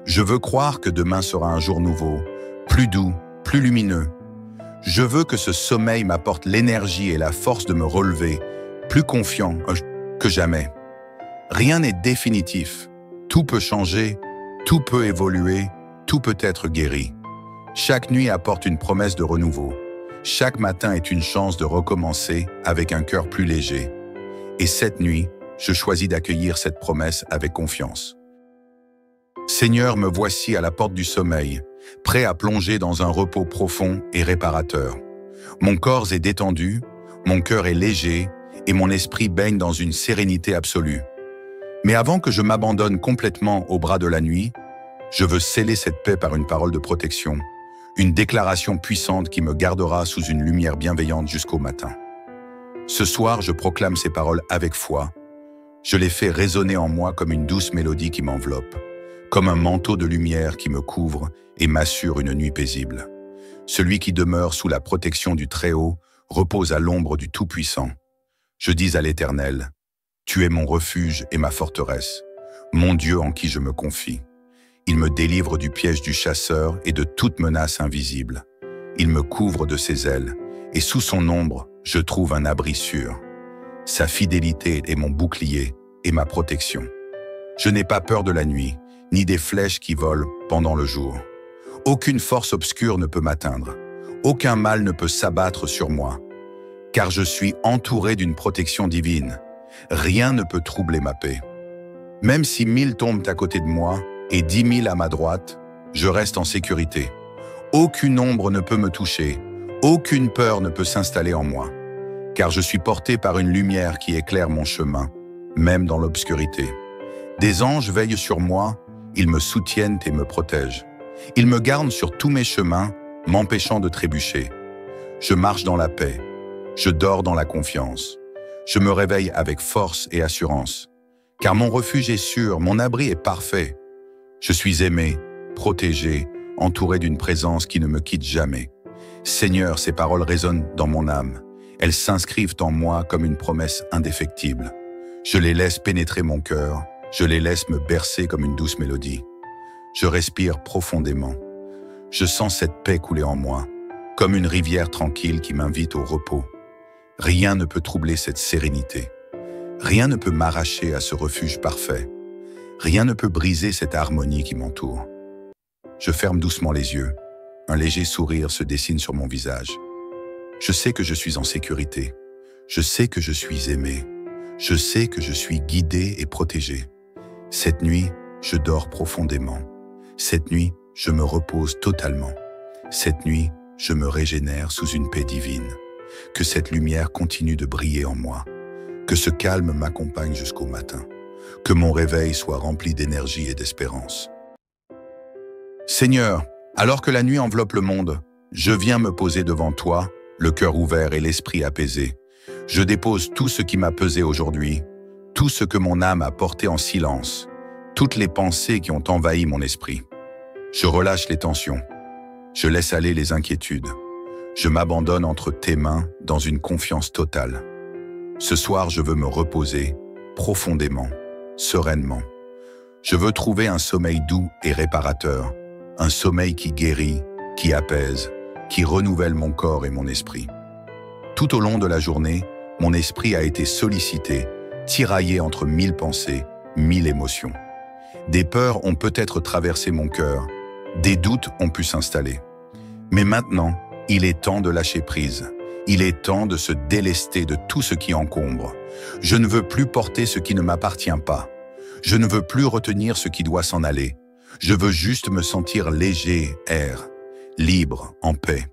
Je veux croire que demain sera un jour nouveau, plus doux, plus lumineux. Je veux que ce sommeil m'apporte l'énergie et la force de me relever, plus confiant que jamais. Rien n'est définitif. Tout peut changer, tout peut évoluer, tout peut être guéri. Chaque nuit apporte une promesse de renouveau. Chaque matin est une chance de recommencer avec un cœur plus léger. Et cette nuit, je choisis d'accueillir cette promesse avec confiance. Seigneur, me voici à la porte du sommeil, prêt à plonger dans un repos profond et réparateur. Mon corps est détendu, mon cœur est léger et mon esprit baigne dans une sérénité absolue. Mais avant que je m'abandonne complètement aux bras de la nuit, je veux sceller cette paix par une parole de protection, une déclaration puissante qui me gardera sous une lumière bienveillante jusqu'au matin. Ce soir, je proclame ces paroles avec foi. Je les fais résonner en moi comme une douce mélodie qui m'enveloppe, comme un manteau de lumière qui me couvre et m'assure une nuit paisible. Celui qui demeure sous la protection du Très-Haut repose à l'ombre du Tout-Puissant. Je dis à l'Éternel, « Tu es mon refuge et ma forteresse, mon Dieu en qui je me confie. Il me délivre du piège du chasseur et de toute menace invisible. Il me couvre de ses ailes, et sous son ombre, je trouve un abri sûr. Sa fidélité est mon bouclier et ma protection. Je n'ai pas peur de la nuit, ni des flèches qui volent pendant le jour. Aucune force obscure ne peut m'atteindre. Aucun mal ne peut s'abattre sur moi. Car je suis entouré d'une protection divine. Rien ne peut troubler ma paix. Même si 1000 tombent à côté de moi et 10 000 à ma droite, je reste en sécurité. Aucune ombre ne peut me toucher. Aucune peur ne peut s'installer en moi. Car je suis porté par une lumière qui éclaire mon chemin, même dans l'obscurité. Des anges veillent sur moi, ils me soutiennent et me protègent. Ils me gardent sur tous mes chemins, m'empêchant de trébucher. Je marche dans la paix. Je dors dans la confiance. Je me réveille avec force et assurance. Car mon refuge est sûr, mon abri est parfait. Je suis aimé, protégé, entouré d'une présence qui ne me quitte jamais. Seigneur, ces paroles résonnent dans mon âme. Elles s'inscrivent en moi comme une promesse indéfectible. Je les laisse pénétrer mon cœur. Je les laisse me bercer comme une douce mélodie. Je respire profondément. Je sens cette paix couler en moi, comme une rivière tranquille qui m'invite au repos. Rien ne peut troubler cette sérénité. Rien ne peut m'arracher à ce refuge parfait. Rien ne peut briser cette harmonie qui m'entoure. Je ferme doucement les yeux. Un léger sourire se dessine sur mon visage. Je sais que je suis en sécurité. Je sais que je suis aimé. Je sais que je suis guidé et protégé. Cette nuit, je dors profondément. Cette nuit, je me repose totalement. Cette nuit, je me régénère sous une paix divine. Que cette lumière continue de briller en moi. Que ce calme m'accompagne jusqu'au matin. Que mon réveil soit rempli d'énergie et d'espérance. Seigneur, alors que la nuit enveloppe le monde, je viens me poser devant toi, le cœur ouvert et l'esprit apaisé. Je dépose tout ce qui m'a pesé aujourd'hui, tout ce que mon âme a porté en silence, toutes les pensées qui ont envahi mon esprit. Je relâche les tensions. Je laisse aller les inquiétudes. Je m'abandonne entre tes mains dans une confiance totale. Ce soir, je veux me reposer profondément, sereinement. Je veux trouver un sommeil doux et réparateur, un sommeil qui guérit, qui apaise, qui renouvelle mon corps et mon esprit. Tout au long de la journée, mon esprit a été sollicité, tiraillé entre 1000 pensées, 1000 émotions. Des peurs ont peut-être traversé mon cœur, des doutes ont pu s'installer. Mais maintenant, il est temps de lâcher prise. Il est temps de se délester de tout ce qui encombre. Je ne veux plus porter ce qui ne m'appartient pas. Je ne veux plus retenir ce qui doit s'en aller. Je veux juste me sentir léger, air, libre, en paix.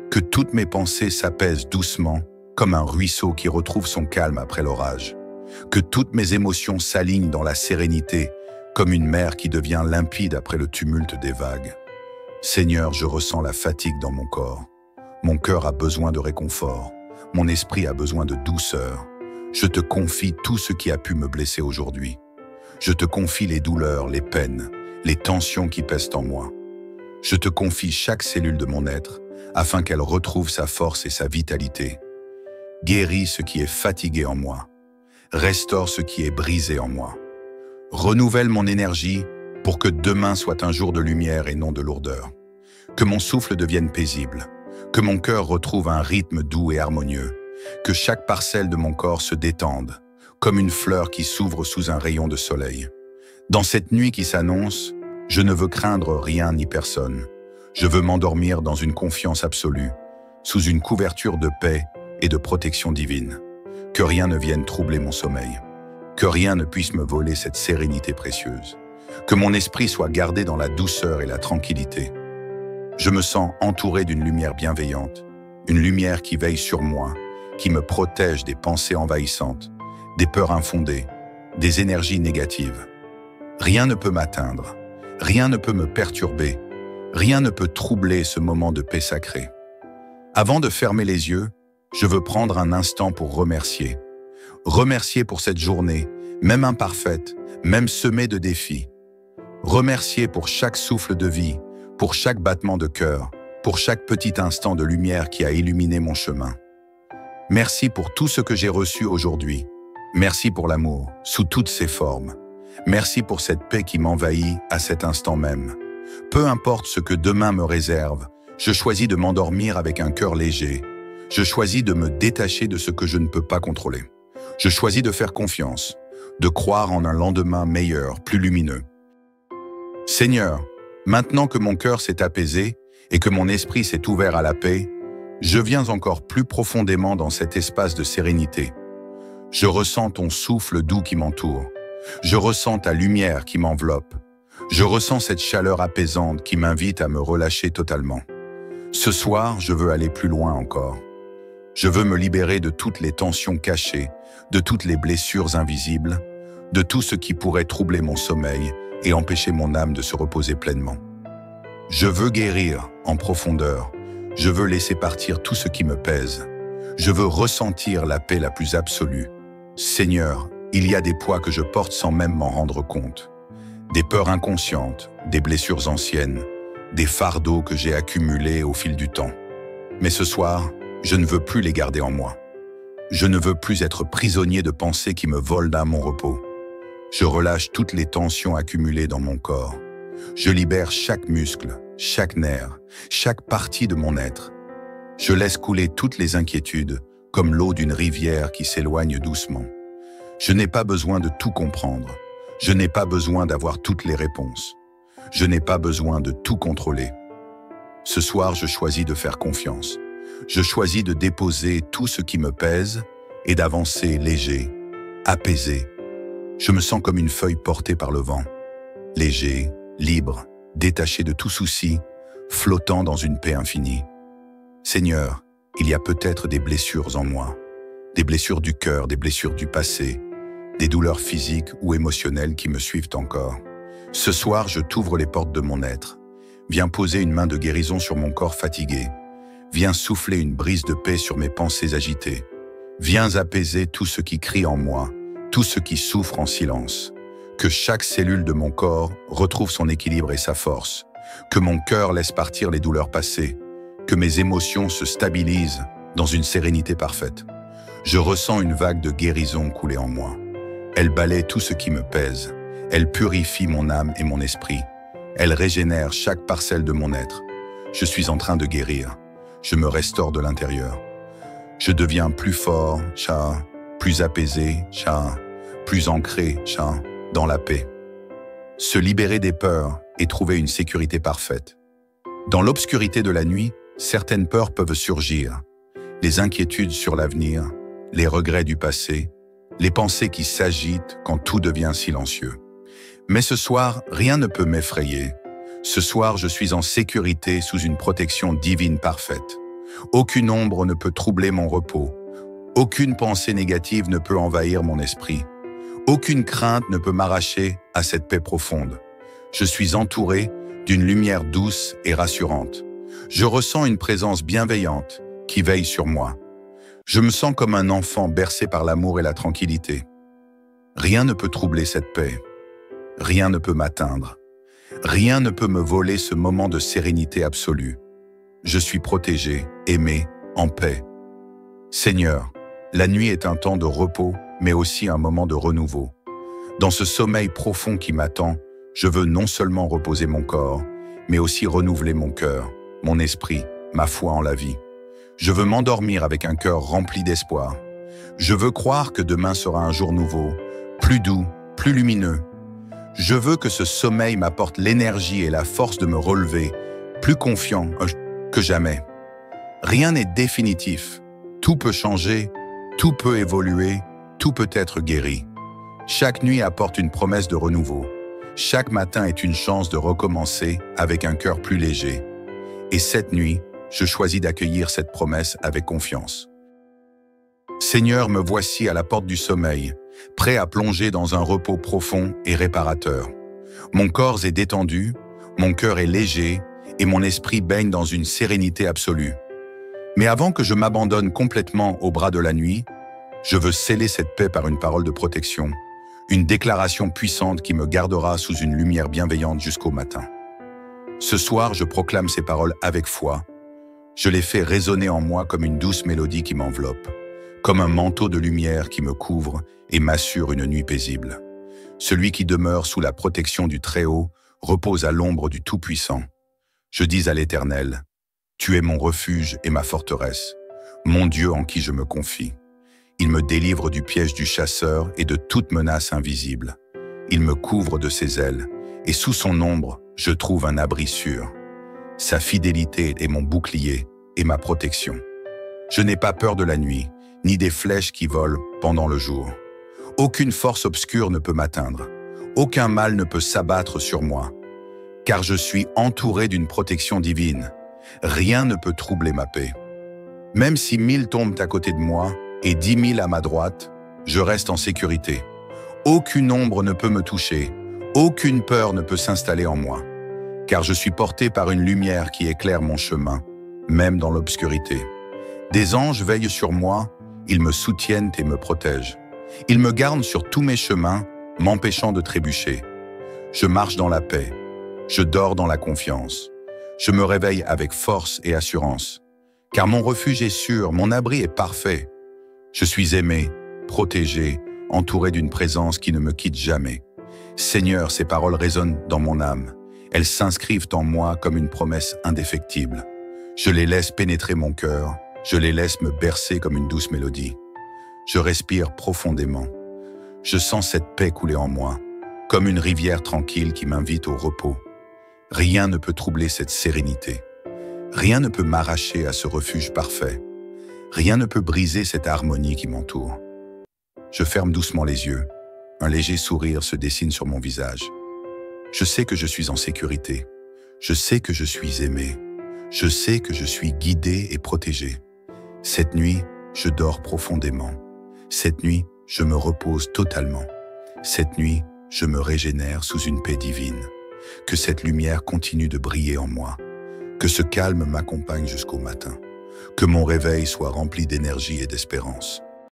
Que toutes mes pensées s'apaisent doucement, comme un ruisseau qui retrouve son calme après l'orage. Que toutes mes émotions s'alignent dans la sérénité, comme une mer qui devient limpide après le tumulte des vagues. Seigneur, je ressens la fatigue dans mon corps. Mon cœur a besoin de réconfort. Mon esprit a besoin de douceur. Je te confie tout ce qui a pu me blesser aujourd'hui. Je te confie les douleurs, les peines, les tensions qui pèsent en moi. Je te confie chaque cellule de mon être, afin qu'elle retrouve sa force et sa vitalité. Guéris ce qui est fatigué en moi. Restaure ce qui est brisé en moi. Renouvelle mon énergie pour que demain soit un jour de lumière et non de lourdeur. Que mon souffle devienne paisible. Que mon cœur retrouve un rythme doux et harmonieux. Que chaque parcelle de mon corps se détende, comme une fleur qui s'ouvre sous un rayon de soleil. Dans cette nuit qui s'annonce, je ne veux craindre rien ni personne. Je veux m'endormir dans une confiance absolue, sous une couverture de paix et de protection divine. Que rien ne vienne troubler mon sommeil. Que rien ne puisse me voler cette sérénité précieuse. Que mon esprit soit gardé dans la douceur et la tranquillité. Je me sens entouré d'une lumière bienveillante, une lumière qui veille sur moi, qui me protège des pensées envahissantes, des peurs infondées, des énergies négatives. Rien ne peut m'atteindre, rien ne peut me perturber, rien ne peut troubler ce moment de paix sacrée. Avant de fermer les yeux, je veux prendre un instant pour remercier. Remercier pour cette journée, même imparfaite, même semée de défis. Remercier pour chaque souffle de vie, pour chaque battement de cœur, pour chaque petit instant de lumière qui a illuminé mon chemin. Merci pour tout ce que j'ai reçu aujourd'hui. Merci pour l'amour, sous toutes ses formes. Merci pour cette paix qui m'envahit à cet instant même. Peu importe ce que demain me réserve, je choisis de m'endormir avec un cœur léger. Je choisis de me détacher de ce que je ne peux pas contrôler. Je choisis de faire confiance, de croire en un lendemain meilleur, plus lumineux. Seigneur, maintenant que mon cœur s'est apaisé et que mon esprit s'est ouvert à la paix, je viens encore plus profondément dans cet espace de sérénité. Je ressens ton souffle doux qui m'entoure. Je ressens ta lumière qui m'enveloppe. Je ressens cette chaleur apaisante qui m'invite à me relâcher totalement. Ce soir, je veux aller plus loin encore. Je veux me libérer de toutes les tensions cachées, de toutes les blessures invisibles, de tout ce qui pourrait troubler mon sommeil et empêcher mon âme de se reposer pleinement. Je veux guérir en profondeur. Je veux laisser partir tout ce qui me pèse. Je veux ressentir la paix la plus absolue. Seigneur, il y a des poids que je porte sans même m'en rendre compte. Des peurs inconscientes, des blessures anciennes, des fardeaux que j'ai accumulés au fil du temps. Mais ce soir, je ne veux plus les garder en moi. Je ne veux plus être prisonnier de pensées qui me volent à mon repos. Je relâche toutes les tensions accumulées dans mon corps. Je libère chaque muscle, chaque nerf, chaque partie de mon être. Je laisse couler toutes les inquiétudes, comme l'eau d'une rivière qui s'éloigne doucement. Je n'ai pas besoin de tout comprendre. Je n'ai pas besoin d'avoir toutes les réponses. Je n'ai pas besoin de tout contrôler. Ce soir, je choisis de faire confiance. Je choisis de déposer tout ce qui me pèse et d'avancer léger, apaisé. Je me sens comme une feuille portée par le vent. Léger, libre, détaché de tout souci, flottant dans une paix infinie. Seigneur, il y a peut-être des blessures en moi, des blessures du cœur, des blessures du passé, des douleurs physiques ou émotionnelles qui me suivent encore. Ce soir, je t'ouvre les portes de mon être. Viens poser une main de guérison sur mon corps fatigué. Viens souffler une brise de paix sur mes pensées agitées. Viens apaiser tout ce qui crie en moi, tout ce qui souffre en silence. Que chaque cellule de mon corps retrouve son équilibre et sa force. Que mon cœur laisse partir les douleurs passées. Que mes émotions se stabilisent dans une sérénité parfaite. Je ressens une vague de guérison couler en moi. Elle balaie tout ce qui me pèse. Elle purifie mon âme et mon esprit. Elle régénère chaque parcelle de mon être. Je suis en train de guérir. Je me restaure de l'intérieur. Je deviens plus fort, plus apaisé, plus ancré, dans la paix. Se libérer des peurs et trouver une sécurité parfaite. Dans l'obscurité de la nuit, certaines peurs peuvent surgir. Les inquiétudes sur l'avenir, les regrets du passé, les pensées qui s'agitent quand tout devient silencieux. Mais ce soir, rien ne peut m'effrayer. Ce soir, je suis en sécurité sous une protection divine parfaite. Aucune ombre ne peut troubler mon repos. Aucune pensée négative ne peut envahir mon esprit. Aucune crainte ne peut m'arracher à cette paix profonde. Je suis entouré d'une lumière douce et rassurante. Je ressens une présence bienveillante qui veille sur moi. Je me sens comme un enfant bercé par l'amour et la tranquillité. Rien ne peut troubler cette paix. Rien ne peut m'atteindre. Rien ne peut me voler ce moment de sérénité absolue. Je suis protégé, aimé, en paix. Seigneur, la nuit est un temps de repos, mais aussi un moment de renouveau. Dans ce sommeil profond qui m'attend, je veux non seulement reposer mon corps, mais aussi renouveler mon cœur, mon esprit, ma foi en la vie. Je veux m'endormir avec un cœur rempli d'espoir. Je veux croire que demain sera un jour nouveau, plus doux, plus lumineux. Je veux que ce sommeil m'apporte l'énergie et la force de me relever, plus confiant que jamais. Rien n'est définitif. Tout peut changer, tout peut évoluer, tout peut être guéri. Chaque nuit apporte une promesse de renouveau. Chaque matin est une chance de recommencer avec un cœur plus léger. Et cette nuit, je choisis d'accueillir cette promesse avec confiance. Seigneur, me voici à la porte du sommeil, prêt à plonger dans un repos profond et réparateur. Mon corps est détendu, mon cœur est léger et mon esprit baigne dans une sérénité absolue. Mais avant que je m'abandonne complètement aux bras de la nuit, je veux sceller cette paix par une parole de protection, une déclaration puissante qui me gardera sous une lumière bienveillante jusqu'au matin. Ce soir, je proclame ces paroles avec foi. Je les fais résonner en moi comme une douce mélodie qui m'enveloppe, comme un manteau de lumière qui me couvre et m'assure une nuit paisible. Celui qui demeure sous la protection du Très-Haut repose à l'ombre du Tout-Puissant. Je dis à l'Éternel, « Tu es mon refuge et ma forteresse, mon Dieu en qui je me confie. Il me délivre du piège du chasseur et de toute menace invisible. Il me couvre de ses ailes, et sous son ombre, je trouve un abri sûr. Sa fidélité est mon bouclier et ma protection. Je n'ai pas peur de la nuit, ni des flèches qui volent pendant le jour. Aucune force obscure ne peut m'atteindre. Aucun mal ne peut s'abattre sur moi. Car je suis entouré d'une protection divine. Rien ne peut troubler ma paix. Même si 1000 tombent à côté de moi et 10 000 à ma droite, je reste en sécurité. Aucune ombre ne peut me toucher. Aucune peur ne peut s'installer en moi. Car je suis porté par une lumière qui éclaire mon chemin, même dans l'obscurité. Des anges veillent sur moi, ils me soutiennent et me protègent. Ils me gardent sur tous mes chemins, m'empêchant de trébucher. Je marche dans la paix, je dors dans la confiance. Je me réveille avec force et assurance. Car mon refuge est sûr, mon abri est parfait. Je suis aimé, protégé, entouré d'une présence qui ne me quitte jamais. Seigneur, ces paroles résonnent dans mon âme. Elles s'inscrivent en moi comme une promesse indéfectible. Je les laisse pénétrer mon cœur, je les laisse me bercer comme une douce mélodie. Je respire profondément. Je sens cette paix couler en moi, comme une rivière tranquille qui m'invite au repos. Rien ne peut troubler cette sérénité. Rien ne peut m'arracher à ce refuge parfait. Rien ne peut briser cette harmonie qui m'entoure. Je ferme doucement les yeux. Un léger sourire se dessine sur mon visage. Je sais que je suis en sécurité. Je sais que je suis aimé. Je sais que je suis guidé et protégé. Cette nuit, je dors profondément. Cette nuit, je me repose totalement. Cette nuit, je me régénère sous une paix divine. Que cette lumière continue de briller en moi. Que ce calme m'accompagne jusqu'au matin. Que mon réveil soit rempli d'énergie et d'espérance.